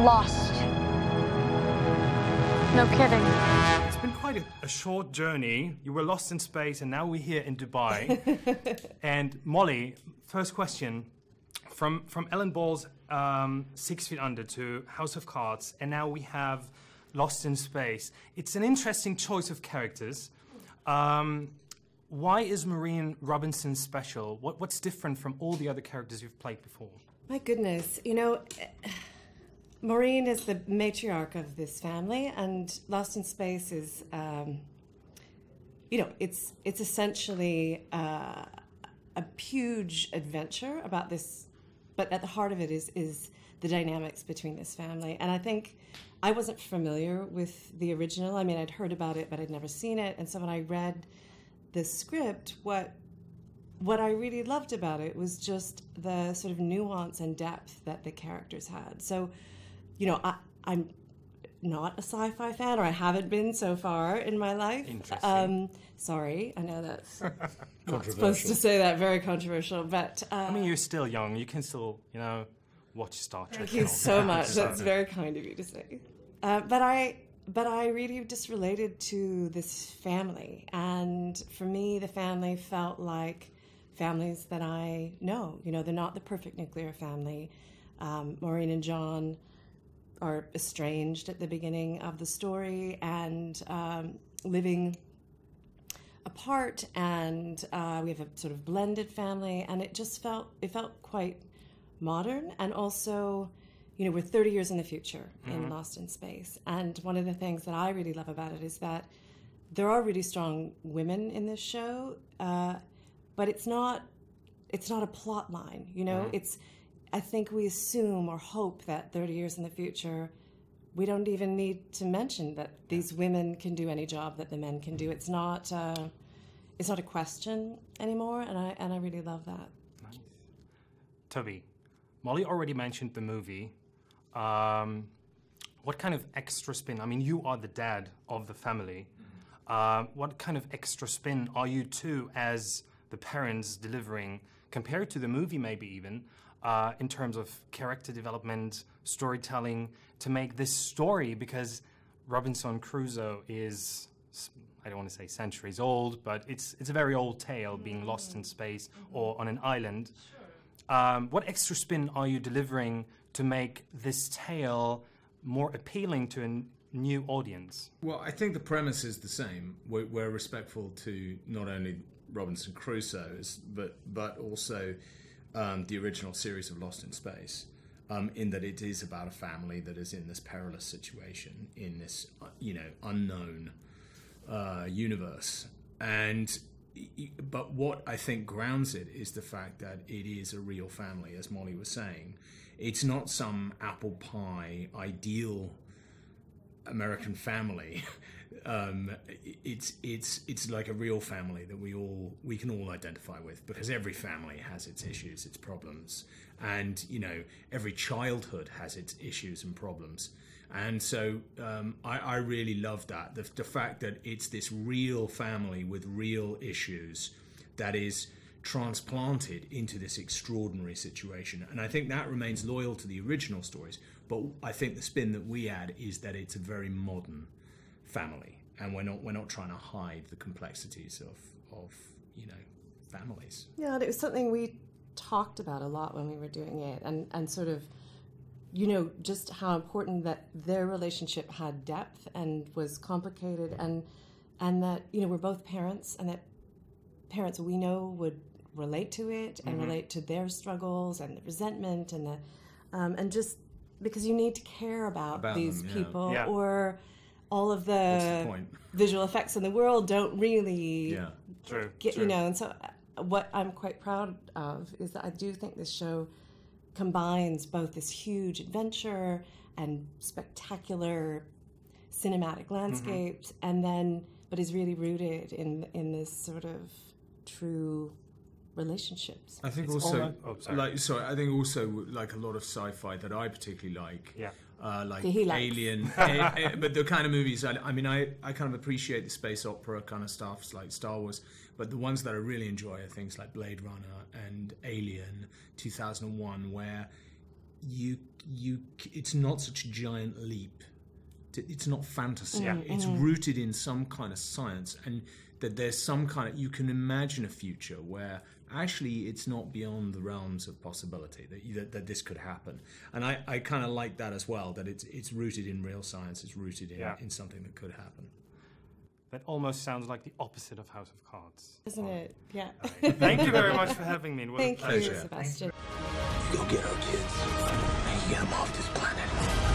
lost. No kidding. It's been quite a short journey. You were lost in space, and now we're here in Dubai. And Molly, first question. From Ellen Ball's 6 Feet Under to House of Cards, and now we have Lost in Space. It's an interesting choice of characters. Why is Maureen Robinson special? What's different from all the other characters you've played before? My goodness, you know, Maureen is the matriarch of this family, and Lost in Space is, you know, it's essentially a huge adventure about this, but at the heart of it is the dynamics between this family. And I think I wasn't familiar with the original. I mean, I'd heard about it, but I'd never seen it. And so when I read the script, what I really loved about it was just the sort of nuance and depth that the characters had. So, you know, I'm not a sci-fi fan, or I haven't been so far in my life. Interesting. Sorry, I know that's not supposed to say that, very controversial, but... I mean, you're still young. You can still, you know, watch Star Trek. Thank you so much. That's very kind of you to say. But I really just related to this family. And for me, the family felt like families that I know. You know, they're not the perfect nuclear family. Maureen and John are estranged at the beginning of the story and living apart, and we have a sort of blended family, and it felt quite modern. And also, you know, we're 30 years in the future in Lost in Space, and one of the things that I really love about it is that there are really strong women in this show, but it's not a plot line, you know. I think we assume or hope that 30 years in the future, we don't even need to mention that these women can do any job that the men can do. It's not a question anymore, and I really love that. Nice. Toby, Molly already mentioned the movie. What kind of extra spin? I mean, you are the dad of the family. What kind of extra spin are you two as the parents delivering, compared to the movie maybe even, in terms of character development, storytelling, to make this story? Because Robinson Crusoe is, I don't want to say centuries old, but it's a very old tale, being lost in space or on an island. What extra spin are you delivering to make this tale more appealing to a new audience? Well, I think the premise is the same. We're respectful to not only Robinson Crusoe, but also the original series of Lost in Space, in that it is about a family that is in this perilous situation, in this, you know, unknown universe. But what I think grounds it is the fact that it is a real family, as Molly was saying. It's not some apple pie ideal American family. It's like a real family that we can all identify with, because every family has its issues, its problems, and, you know, every childhood has its issues and problems. And so I really love that, the fact that it's this real family with real issues that is transplanted into this extraordinary situation. And I think that remains loyal to the original stories, but I think the spin that we add is that it's a very modern family, and we're not trying to hide the complexities of you know, families. Yeah, and it was something we talked about a lot when we were doing it, and sort of, you know, just how important that their relationship had depth and was complicated, and that, you know, we're both parents, and that parents we know would relate to it and relate to their struggles and the resentment and the and just because you need to care about these people, or all of the visual effects in the world don't really get, you know. And so what I'm quite proud of is that I do think this show combines both this huge adventure and spectacular cinematic landscapes, and then but is really rooted in this sort of true relationships. I think also, I think also like a lot of sci-fi that I particularly like, like Alien, but the kind of movies, I mean, I kind of appreciate the space opera kind of stuff, like Star Wars, but the ones that I really enjoy are things like Blade Runner and Alien 2001, where you it's not such a giant leap. It's not fantasy. Yeah. It's rooted in some kind of science, and that there's some kind of, you can imagine a future where actually it's not beyond the realms of possibility that this could happen. And I kind of like that as well, that it's rooted in real science, it's rooted in something that could happen. That almost sounds like the opposite of House of Cards. Isn't it? Yeah. Thank you very much for having me. It was Thank a pleasure. you, Sebastian. You go get our kids and you get them off this planet.